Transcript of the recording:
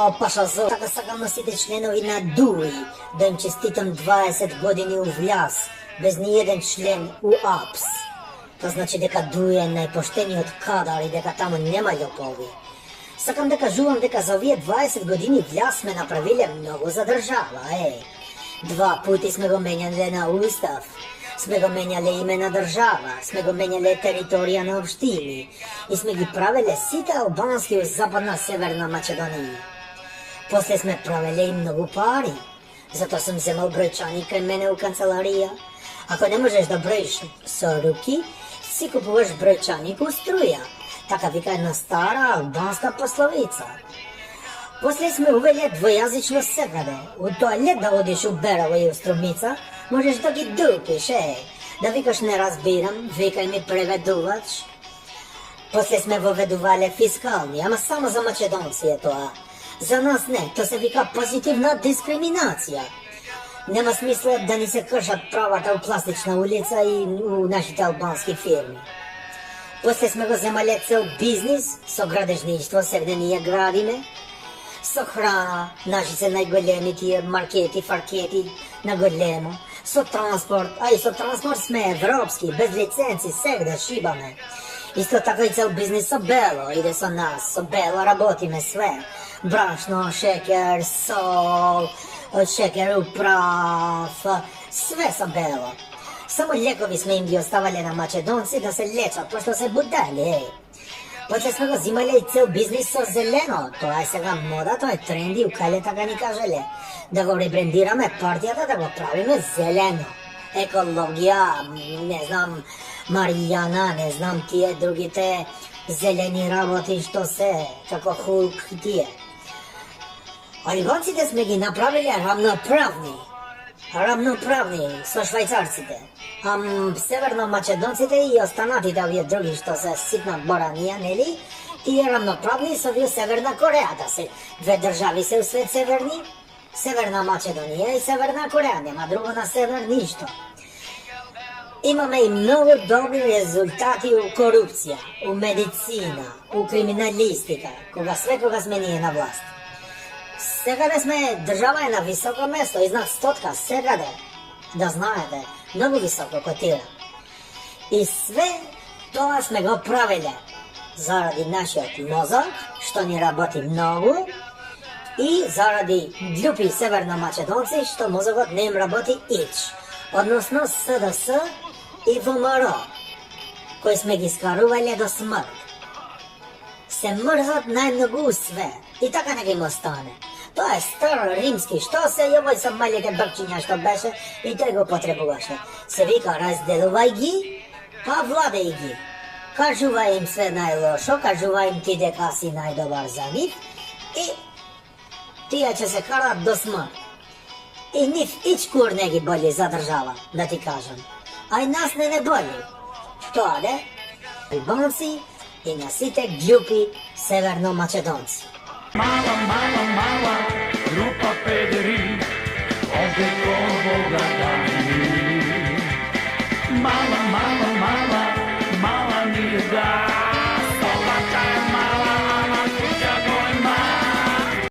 O, pasha zot, така сакам на сите членови на ДУИ да им честитам 20 години у влас, без ни еден член у АПС. Тоа значи дека ДУИ е најпоштениот кадар и дека таму нема љопови. Сакам да кажувам дека за овие 20 години влас сме направиле многу за држава, Два пути сме го менјале на устав, сме го менјале име на држава, сме го менјале територија на општини и сме ги правеле сите албански у Западна Северна Македонија. После сме правеле и многу пари, затоа сум земал бројчани кај мене у канцеларија. Ако не можеш да броиш со руки, си купуваш бројчаник у струја. Така вика една стара албанска пословица. После сме увеле двојазично секаде. У тоалет да одиш у Берово и у Струмица, можеш да ги дупиш, да викаш не разбирам, викај ми преведувач. После сме воведувале фискални, ама само за македонци е тоа. За нас не, тоа се вика позитивна дискриминација. Нема смисла да ни се кршат правата у Пластична улица и у нашите албански фирми. После сме го земале цел бизнис со градежништво, сегде ние градиме, со храна, наши се најголеми тие маркети, фаркети на големо, со транспорт, а и со транспорт сме европски, без лиценци, сегде шибаме. Исто така и цел бизнис со бело, иде со нас, со бело работиме све. Брашно, шекер, сол, шекер управ, све со бело. Само лекови сме им ги оставале на македонци да се лечат, пошто се будали, После сме го зимале и цел бизнис со зелено. Тоа е сега мода, тоа е тренди, укајле така ни кажеле. Да го ребрендираме партијата, да го правиме зелено. Екологија, не знам, Маријана, не знам тие другите зелени работи што се, како Hulk тие. Албанците сме ги направиле равноправни со швајцарците. Северно-македонците и останатите овие други што се ситна боранија, нели? Тие равноправни со овие Северна Кореја, да се две држави се у свет северни, Северна Македонија и Северна Кореја, нема друго на север ништо. Имаме и многу добри резултати у корупција, у медицина, у криминалистика, кога сме ние на власт. Секаде сме, држава е на високо место, изнад 100, секаде, да знаете, многу високо котира. И све тоа сме го правиле заради нашиот мозок, што ни работи многу, и заради глупи северно-македонци, што мозокот не им работи ич. Односно СДС и ВМРО, кои сме ги скарувале до смрт. Се мрзат најмногу све, и така не ги им остане. Тоа е старо римски, што се јовој со малите бркчиња што беше и тој го потребуваше. Се вика разделувај ги, па владеј ги. Кажувај им све најлошо, кажувај им ти дека си најдобар за нив и тие ќе се карат до смрт. И нив ич кур не ги боли за држава, да ти кажам. А и нас не боли. Тоа де, албанци и на сите глупи северно-македонци. Malo